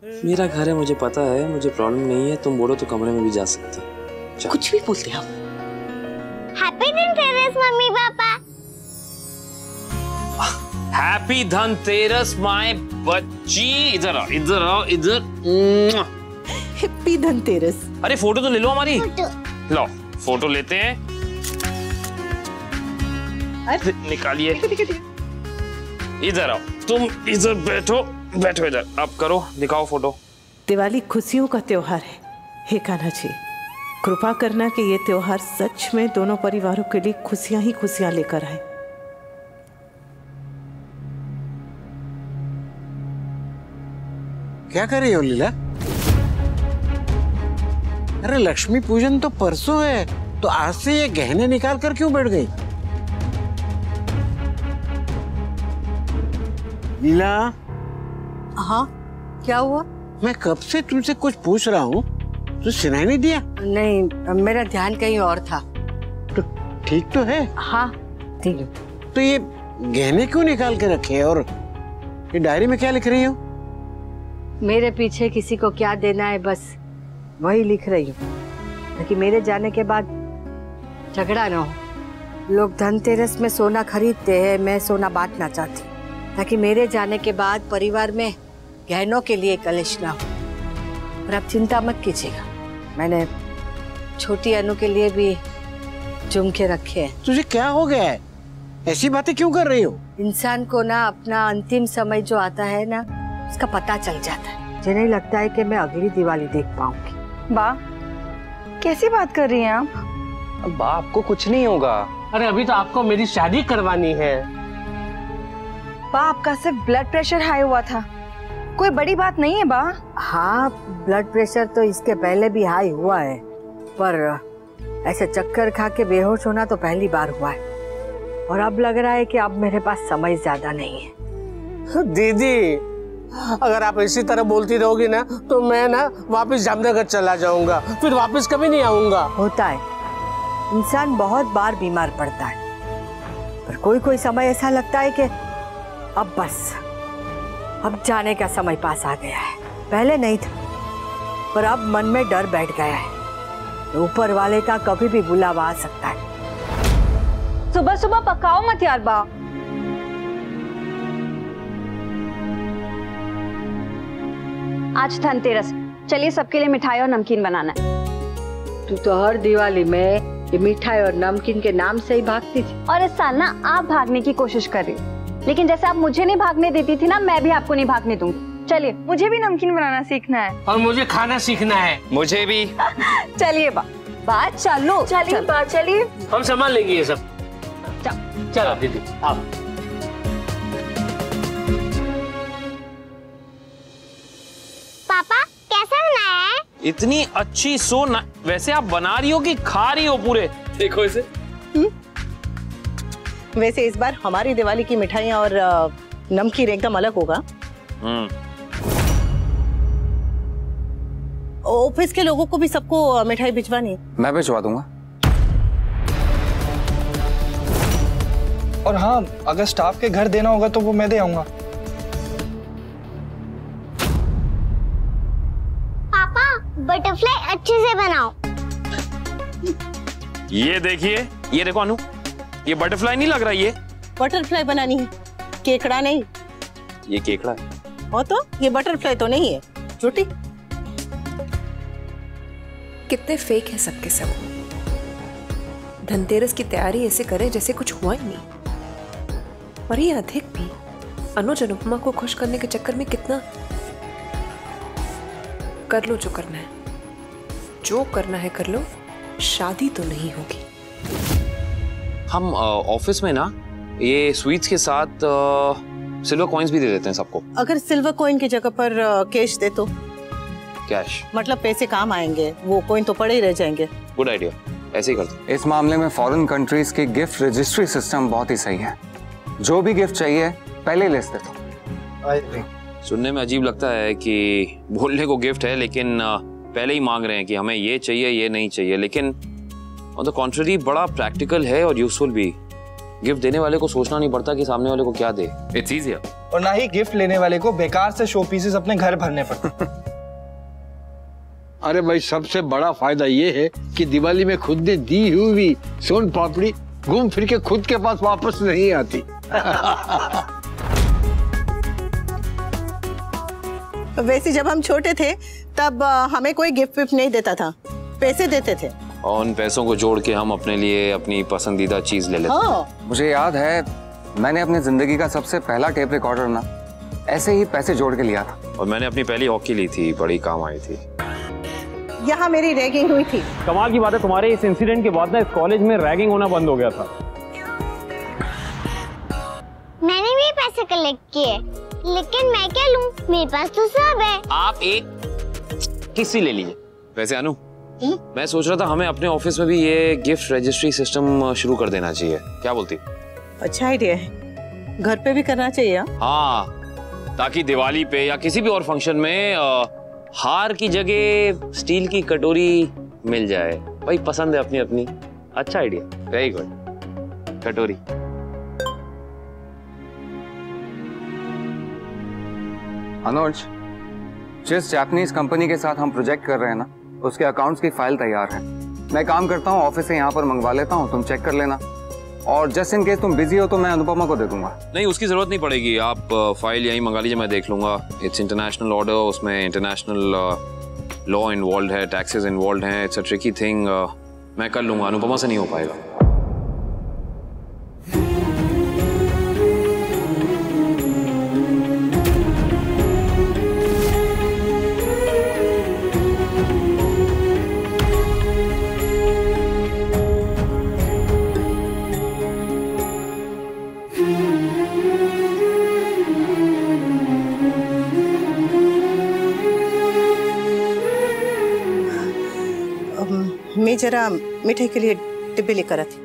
मेरा घर है, मुझे पता है, मुझे प्रॉब्लम नहीं है। तुम बोलो तो कमरे में भी जा सकते। कुछ भी बोलते हो। Happy Dhanteras mummy papa. Happy Dhanteras my बच्ची। इधर आओ, इधर आओ, इधर। हैप्पी धनतेरस। अरे फोटो तो ले लो हमारी। लो फोटो लेते हैं। निकालिए। इधर आओ, तुम इधर बैठो, बैठो इधर। अब करो, दिखाओ फोटो। दिवाली खुशियों का त्योहार है। हे कान्हा जी, कृपा करना कि ये त्योहार सच में दोनों परिवारों के लिए खुशियां ही खुशियां लेकर आए। क्या कर रही हो लीला? अरे लक्ष्मी पूजन तो परसों है, तो आज से ये गहने निकाल कर क्यों बैठ गई? लीला। हाँ, क्या हुआ? मैं कब से तुमसे कुछ पूछ रहा हूँ, तो सुनाई नहीं दिया? नहीं, मेरा ध्यान कहीं और था। तो ठीक तो है? हाँ ठीक है। तो ये गहने क्यों निकाल के रखे हैं और ये डायरी में क्या लिख रही हो? मेरे पीछे किसी को क्या देना है, बस वही लिख रही हूँ, ताकि मेरे जाने के बाद झगड़ा ना हो। लोग धनतेरस में सोना खरीदते हैं, मैं सोना बांटना चाहती हूँ, ताकि मेरे जाने के बाद परिवार में गहनों के लिए कलेश ना हो। और आप चिंता मत कीजिएगा, मैंने छोटी अनु के लिए भी झुमके रखे हैं। तुझे क्या हो गया है? ऐसी बातें क्यों कर रही हो? इंसान को ना अपना अंतिम समय जो आता है ना, उसका पता चल जाता है। मुझे नहीं लगता है कि मैं अगली दिवाली देख पाऊंगी। बा, कैसी बात कर रही हैं आप? बा, आपको कुछ नहीं होगा। अरे अभी तो आपको मेरी शादी करवानी है। बा, आपका सिर्फ ब्लड प्रेशर हाई हुआ था, कोई बड़ी बात नहीं है बा। हाँ, ब्लड प्रेशर तो इसके पहले भी हाई हुआ है, पर ऐसे चक्कर खा के बेहोश होना तो पहली बार हुआ है। और अब लग रहा है कि अब मेरे पास समय ज्यादा नहीं है। दीदी, अगर आप इसी तरह बोलती रहोगी ना, तो मैं ना वापस जामनगर चला जाऊंगा, फिर वापस कभी नहीं आऊंगा। होता है, इंसान बहुत बार बीमार पड़ता है, पर कोई कोई समय ऐसा लगता है कि अब बस, अब जाने का समय पास आ गया है। पहले नहीं था, पर अब मन में डर बैठ गया है, ऊपर वाले का कभी भी बुलावा आ सकता है। सुबह सुबह पकाओ मत यार बा। आज धनतेरस, चलिए सबके लिए मिठाई और नमकीन बनाना है। तू तो हर दिवाली में ये मिठाई और नमकीन के नाम से ही भागती थी। और इस साल ना आप भागने की कोशिश कर रही हो, लेकिन जैसे आप मुझे नहीं भागने देती थी ना, मैं भी आपको नहीं भागने दूंगी। चलिए। मुझे भी नमकीन बनाना सीखना है। और मुझे खाना सीखना है। मुझे भी। चलिए बा, बात चलो। चलिए बा, चलिए। हम संभाल लेंगे ये सब। चलो दीदी, आप। पापा कैसा बनाया है? इतनी अच्छी सोना। वैसे आप बना रही हो कि खा रही हो पूरे? देखो इसे। वैसे इस बार हमारी दिवाली की मिठाइयाँ और नमकीन एकदम अलग होगा। ऑफिस के लोगों को भी सबको मिठाई भिजवानी है। मैं भिजवा दूंगा। और हाँ, अगर स्टाफ के घर देना होगा तो वो मैं दे आऊंगा। पापा बटरफ्लाई अच्छे से बनाओ। ये देखिए, ये देखो अनु, ये बटरफ्लाई नहीं लग रहा। ये बटरफ्लाई बनानी है, केकड़ा नहीं। ये केकड़ा है। हो तो ये बटरफ्लाई तो नहीं है, झूठी। कितने फेक है सबके सब। धनतेरस की तैयारी ऐसे करे जैसे कुछ हुआ ही नहीं। और ये अधिक भी अनुज अनुपमा को खुश करने के चक्कर में कितना। कर लो जो करना है, जो करना है कर लो, शादी तो नहीं होगी। हम ऑफिस में ना ये स्वीट्स के साथ सिल्वर कॉइन्स भी दे देते हैं सबको। अगर सिल्वर कॉइन की जगह पर कैश दे तो? कैश मतलब पैसे काम आएंगे, वो कॉइन तो पड़े ही रह जाएंगे। गुड आइडिया, ऐसे ही करते। इस मामले में फॉरेन कंट्रीज की गिफ्ट रजिस्ट्री सिस्टम बहुत ही सही है। जो भी गिफ्ट चाहिए पहले लिस्ट दे दो। सुनने में अजीब लगता है कि बोलने को गिफ्ट है, लेकिन पहले ही मांग रहे हैं कि हमें ये चाहिए, ये नहीं चाहिए। लेकिन ऑन द कॉन्ट्ररी बड़ा प्रैक्टिकल है और यूजफुल भी। गिफ्ट देने वाले को सोचना नहीं पड़ता कि सामने वाले को क्या दे। It's easier. और ना ही गिफ्ट लेने वाले को बेकार से शो पीसेस अपने घर भरने पड़ते। अरे भाई, सबसे बड़ा फायदा ये है कि दिवाली में खुद ने दी हुई सोन पापड़ी घूम फिर के खुद के पास वापस नहीं आती। वैसे जब हम छोटे थे तब हमें कोई गिफ्ट विफ्ट नहीं देता था, पैसे देते थे और उन पैसों को जोड़ के हम अपने लिए अपनी पसंदीदा चीज ले लेते। हाँ। मुझे याद है मैंने अपनी जिंदगी का सबसे पहला टेप रिकॉर्डर ना ऐसे ही पैसे जोड़ के लिया था। और मैंने अपनी पहली हॉकी ली थी, बड़ी काम आई थी। यहाँ मेरी रैगिंग हुई थी। कमाल की बात है, तुम्हारे इस इंसिडेंट के बाद ना इस कॉलेज में रैगिंग होना बंद हो गया था। मैंने भी पैसे कलेक्ट किए, लेकिन मैं क्या लूं? मेरे पास तो सब है। आप एक किसी ले लीजिए। वैसे अनु, मैं सोच रहा था हमें अपने ऑफिस में भी ये गिफ्ट रजिस्ट्री सिस्टम शुरू कर देना चाहिए, क्या बोलती? अच्छा आइडिया है, घर पे भी करना चाहिए। हाँ, ताकि दिवाली पे या किसी भी और फंक्शन में हार की जगह स्टील की कटोरी मिल जाए। भाई पसंद है अपनी अपनी। अच्छा आइडिया, वेरी गुड। कटोरी। अनुज, जिस जापानीज कंपनी के साथ हम प्रोजेक्ट कर रहे हैं ना, उसके अकाउंट्स की फाइल तैयार है। मैं काम करता हूँ, ऑफिस से यहाँ पर मंगवा लेता हूँ, तुम चेक कर लेना। और जस्ट इन केस तुम बिजी हो तो मैं अनुपमा को दे दूंगा। नहीं, उसकी जरूरत नहीं पड़ेगी, आप फाइल यहीं मंगा लीजिए, मैं देख लूंगा। इट्स इंटरनेशनल ऑर्डर, उसमें इंटरनेशनल लॉ इन्वॉल्व है, टैक्सेस इन्वॉल्व हैं, इट्स अ ट्रिकी थिंग। मैं कर लूंगा, अनुपमा से नहीं हो पाएगा। मैं जरा मिठाई के लिए डिब्बे लेकर आती।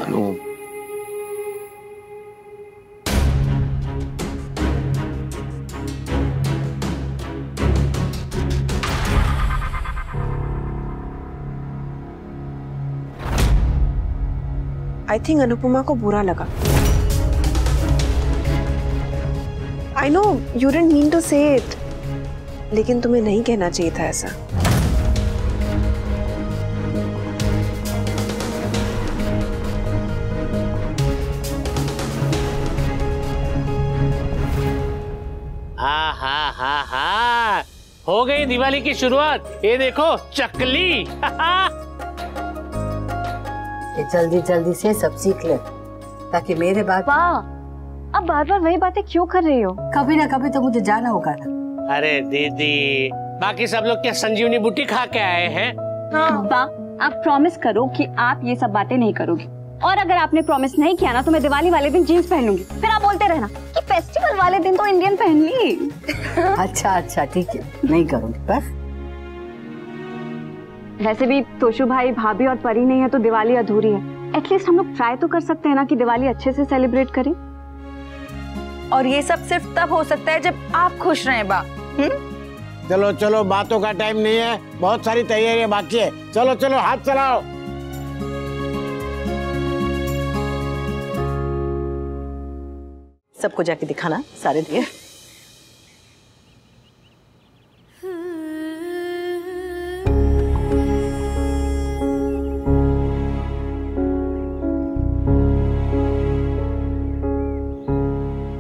अनु, आई थिंक अनुपमा को बुरा लगा। I know you didn't mean to say it, लेकिन तुम्हें नहीं कहना चाहिए था ऐसा। हाँ, हो गई दिवाली की शुरुआत। ये देखो चकली। ये जल्दी जल्दी से सब सीख ले, ताकि मेरे बाद। वाह, अब बार बार वही बातें क्यों कर रही हो? कभी ना कभी तो मुझे जाना होगा ना। अरे दीदी, बाकी सब लोग क्या संजीवनी बूटी खा के आए हैं? हाँ। बा, आप प्रॉमिस करो कि आप ये सब बातें नहीं करोगी। और अगर आपने प्रॉमिस नहीं किया ना तो मैं दिवाली वाले दिन जीन्स पहन लूंगी। फिर आप बोलते रहना कि फेस्टिवल वाले दिन तो इंडियन पहन ली। अच्छा ठीक है, नहीं करूंगी बस। वैसे भी तोशु भाई, भाभी और परी नहीं है तो दिवाली अधूरी है। एटलीस्ट हम लोग ट्राई तो कर सकते हैं ना कि दिवाली अच्छे से सेलिब्रेट करें। और ये सब सिर्फ तब हो सकता है जब आप खुश रहें बा। चलो चलो, बातों का टाइम नहीं है, बहुत सारी तैयारियां बाकी है। चलो चलो, हाथ चलाओ। सबको जाके दिखाना सारे दिए।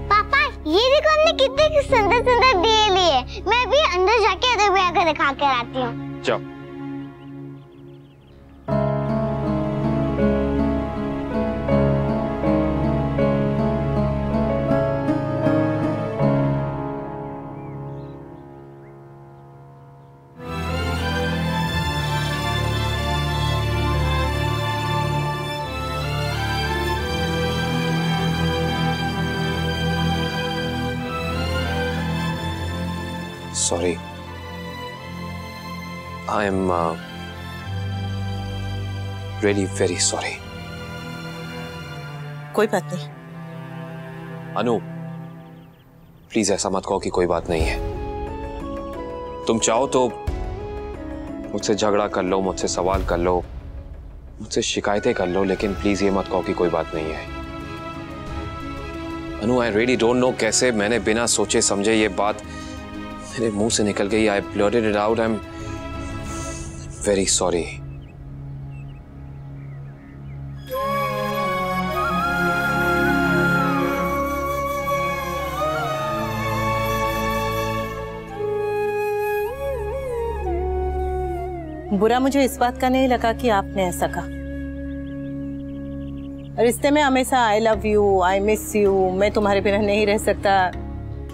पापा, ये देखो हमने कितने सुंदर सुंदर दिए लिए। मैं भी अंदर जाके अदर भैया को दिखा कर आती हूँ। जाओ। Sorry. I am really very sorry. कोई बात नहीं। अनु, प्लीज ऐसा मत कहो कि कोई बात नहीं है। तुम चाहो तो मुझसे झगड़ा कर लो, मुझसे सवाल कर लो, मुझसे शिकायतें कर लो, लेकिन प्लीज ये मत कहो कि कोई बात नहीं है। अनु, आई रियली डोंट नो कैसे मैंने बिना सोचे समझे ये बात मेरे मुंह से निकल गई। I blurted it out. I am very sorry. बुरा मुझे इस बात का नहीं लगा कि आपने ऐसा कहा। रिश्ते में हमेशा I love you, I miss you, मैं तुम्हारे बिना नहीं रह सकता,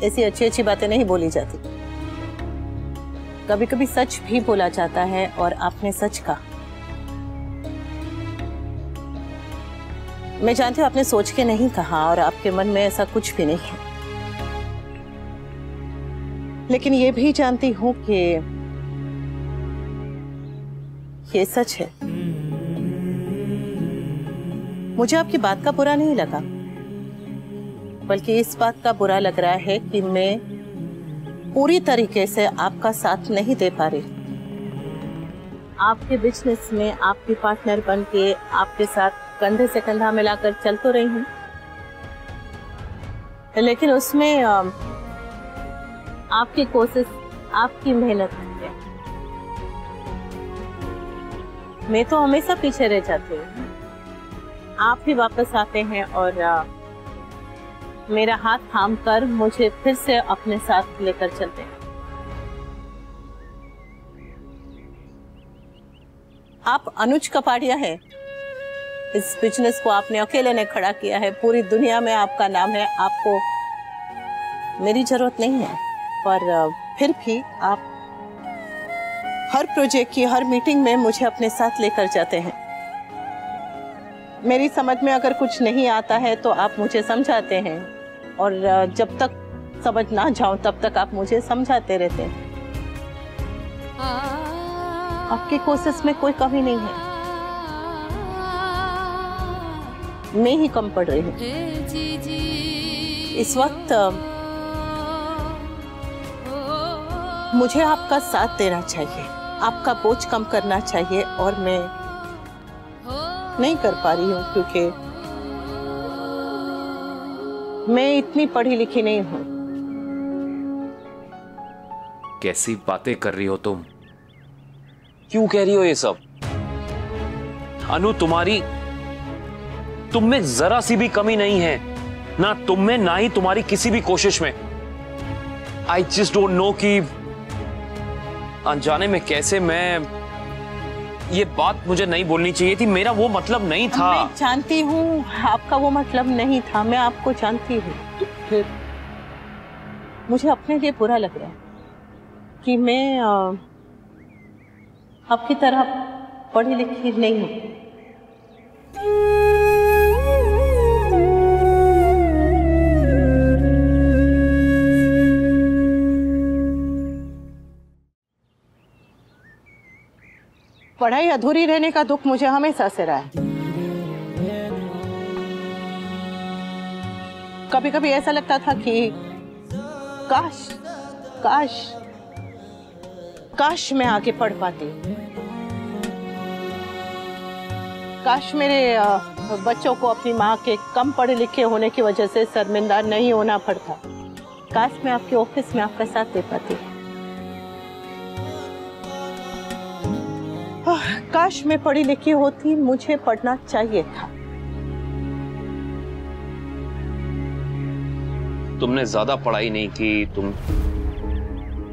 ऐसी अच्छी अच्छी बातें नहीं बोली जाती। कभी कभी सच भी बोला जाता है और आपने सच कहा। मैं जानती हूँ आपने सोच के नहीं कहा और आपके मन में ऐसा कुछ भी नहीं है, लेकिन ये भी जानती हूँ कि ये सच है। मुझे आपकी बात का बुरा नहीं लगा, बल्कि इस बात का बुरा लग रहा है कि मैं पूरी तरीके से आपका साथ नहीं दे पा रही। आपके बिजनेस में आपकी पार्टनर बन के आपके साथ कंधे से कंधा मिलाकर चल तो रही हूँ, लेकिन उसमें आपकी कोशिश, आपकी मेहनत है। मैं तो हमेशा पीछे रह जाती हूँ, आप भी वापस आते हैं और मेरा हाथ थाम कर मुझे फिर से अपने साथ लेकर चलते हैं। आप अनुज कपाड़िया हैं। इस बिजनेस को आपने अकेले ने खड़ा किया है, पूरी दुनिया में आपका नाम है, आपको मेरी जरूरत नहीं है, पर फिर भी आप हर प्रोजेक्ट की हर मीटिंग में मुझे अपने साथ लेकर जाते हैं। मेरी समझ में अगर कुछ नहीं आता है तो आप मुझे समझाते हैं, और जब तक समझ ना जाऊं तब तक आप मुझे समझाते रहते हैं। आपकी कोशिश में कोई कमी नहीं है, मैं ही कम पड़ रही हूँ। इस वक्त मुझे आपका साथ देना चाहिए, आपका बोझ कम करना चाहिए, और मैं नहीं कर पा रही हूँ क्योंकि मैं इतनी पढ़ी लिखी नहीं हूँ। कैसी बातें कर रही हो तुम? क्यों कह रही हो ये सब? अनु, तुम में जरा सी भी कमी नहीं है, ना तुम में ना ही तुम्हारी किसी भी कोशिश में। आई जस्ट डोंट नो कि अनजाने में कैसे मैं, ये बात मुझे नहीं बोलनी चाहिए थी, मेरा वो मतलब नहीं था। मैं जानती हूँ आपका वो मतलब नहीं था, मैं आपको जानती हूँ। फिर मुझे अपने लिए बुरा लग रहा है कि मैं आपकी तरह पढ़ी लिखी नहीं हूँ। पढ़ाई अधूरी रहने का दुख मुझे हमेशा से रहा है। कभी कभी ऐसा लगता था कि काश काश काश मैं आगे पढ़ पाती, काश मेरे बच्चों को अपनी माँ के कम पढ़े लिखे होने की वजह से शर्मिंदा नहीं होना पड़ता, काश मैं आपके ऑफिस में आपका साथ दे पाती, काश मैं पढ़ी लिखी होती, मुझे पढ़ना चाहिए था। तुमने ज्यादा पढ़ाई नहीं की, तुम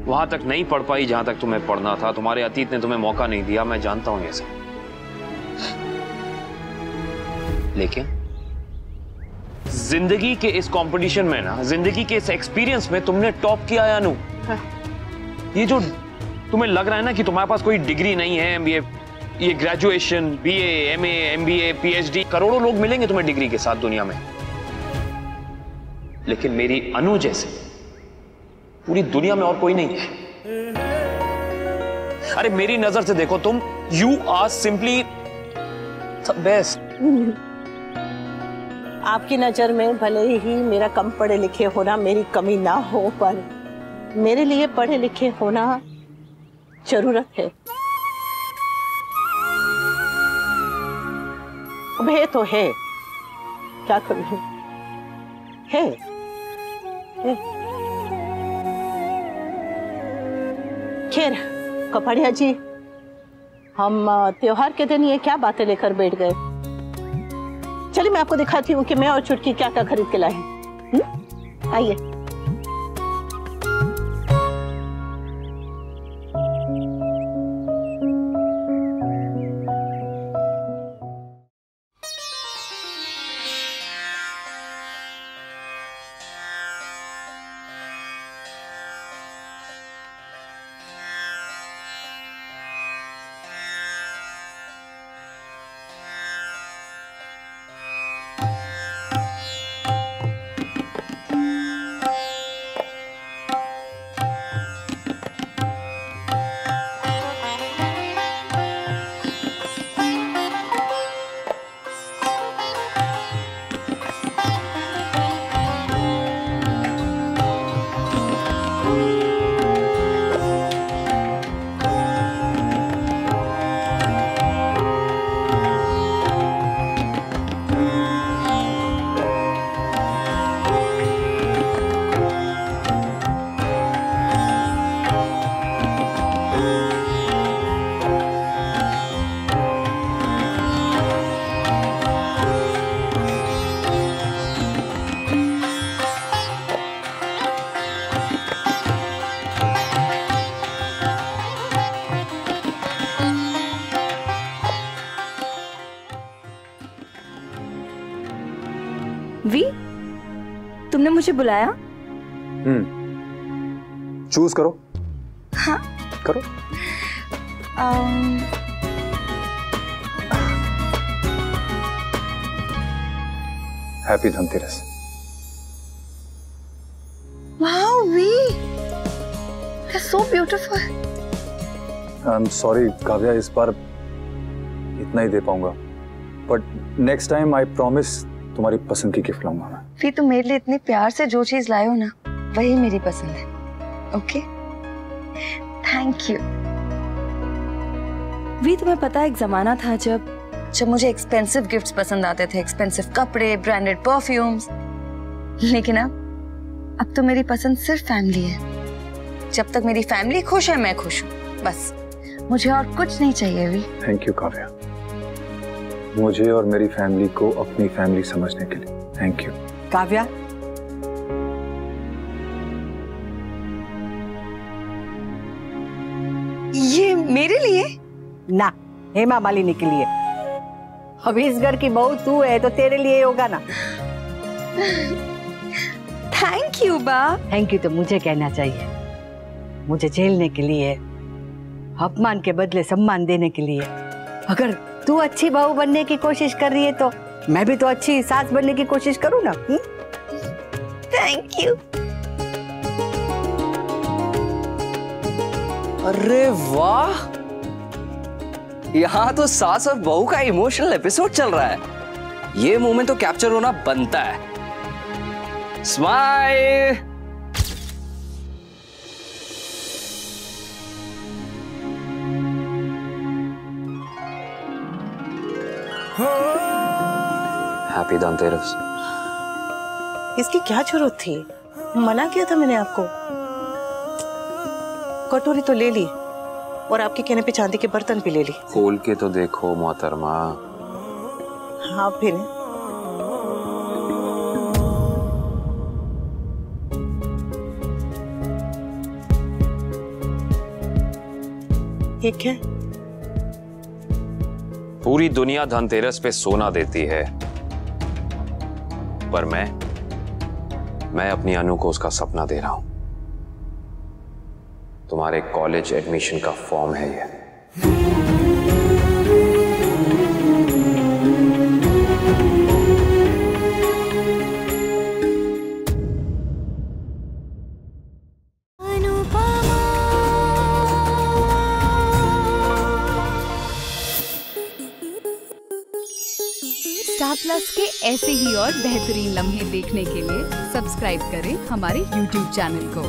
वहां तक नहीं पढ़ पाई जहां तक तुम्हें पढ़ना था, तुम्हारे अतीत ने तुम्हें मौका नहीं दिया, मैं जानता हूं ये सब। लेकिन जिंदगी के इस कंपटीशन में ना, जिंदगी के इस एक्सपीरियंस में तुमने टॉप किया है अनु। ये जो तुम्हें लग रहा है ना कि तुम्हारे पास कोई डिग्री नहीं है, ये graduation, BA, MA, MBA, PhD, करोड़ों लोग मिलेंगे तुम्हें डिग्री के साथ दुनिया में, लेकिन मेरी अनु जैसे पूरी दुनिया में और कोई नहीं है। अरे मेरी नजर से देखो तुम, you are simply the best. आपकी नजर में भले ही मेरा कम पढ़े लिखे होना मेरी कमी ना हो, पर मेरे लिए पढ़े लिखे होना जरूरत है। अब है तो है, क्या करूं, है। खैर कपाड़िया जी, हम त्योहार के दिन ये क्या बातें लेकर बैठ गए। चलिए मैं आपको दिखाती हूँ कि मैं और चुटकी क्या क्या खरीद के लाए हैं। आइए। वी, तुमने मुझे बुलाया? चूज करो। हाँ करो। Happy Dhanteras. Wow we, that's so beautiful। I am sorry Kavya, इस बार इतना ही दे पाऊंगा, but next time I promise तुम्हारी पसंद की गिफ्ट लाऊंगा मैं। फिर तुम मेरे लिए इतने प्यार से जो चीज लाए हो ना, वही मेरी पसंद है। Okay, thank you. वी, तुम्हें पता है एक जमाना था जब मुझे एक्सपेंसिव गिफ्ट्स पसंद आते थे, एक्सपेंसिव कपड़े, ब्रांडेड परफ्यूम्स। लेकिन अब तो मेरी पसंद सिर्फ फैमिली है। जब तक मेरी फैमिली खुश है मैं खुश हूँ, बस मुझे और कुछ नहीं चाहिए। वी, थैंक यू काव्या, मुझे और मेरी फैमिली को अपनी फैमिली समझने के लिए थैंक यू। काव्या, ये मेरे लिए ना, हेमा मालिनी के लिए। अब इस घर की बहू तू है तो तेरे लिए होगा ना। थैंक यू बा। थैंक यू तो मुझे कहना चाहिए, मुझे झेलने के लिए, अपमान के बदले सम्मान देने के लिए। अगर तू अच्छी बहू बनने की कोशिश कर रही है तो मैं भी तो अच्छी सास बनने की कोशिश करूँ ना। Thank you. अरे वाह, यहाँ तो सास और बहू का इमोशनल एपिसोड चल रहा है। ये मोमेंट तो कैप्चर होना बनता है। स्माइल। हैप्पी धनतेरस। इसकी क्या जरूरत थी, मना किया था मैंने आपको। कटोरी तो ले ली और आपके कहने पे चांदी के बर्तन भी ले ली। खोल के तो देखो मोहतरमा। हाँ फिर ये क्या? पूरी दुनिया धनतेरस पे सोना देती है, पर मैं अपनी अनु को उसका सपना दे रहा हूं। तुम्हारे कॉलेज एडमिशन का फॉर्म है ये। स्टार प्लस के ऐसे ही और बेहतरीन लम्हे देखने के लिए सब्सक्राइब करें हमारे YouTube चैनल को।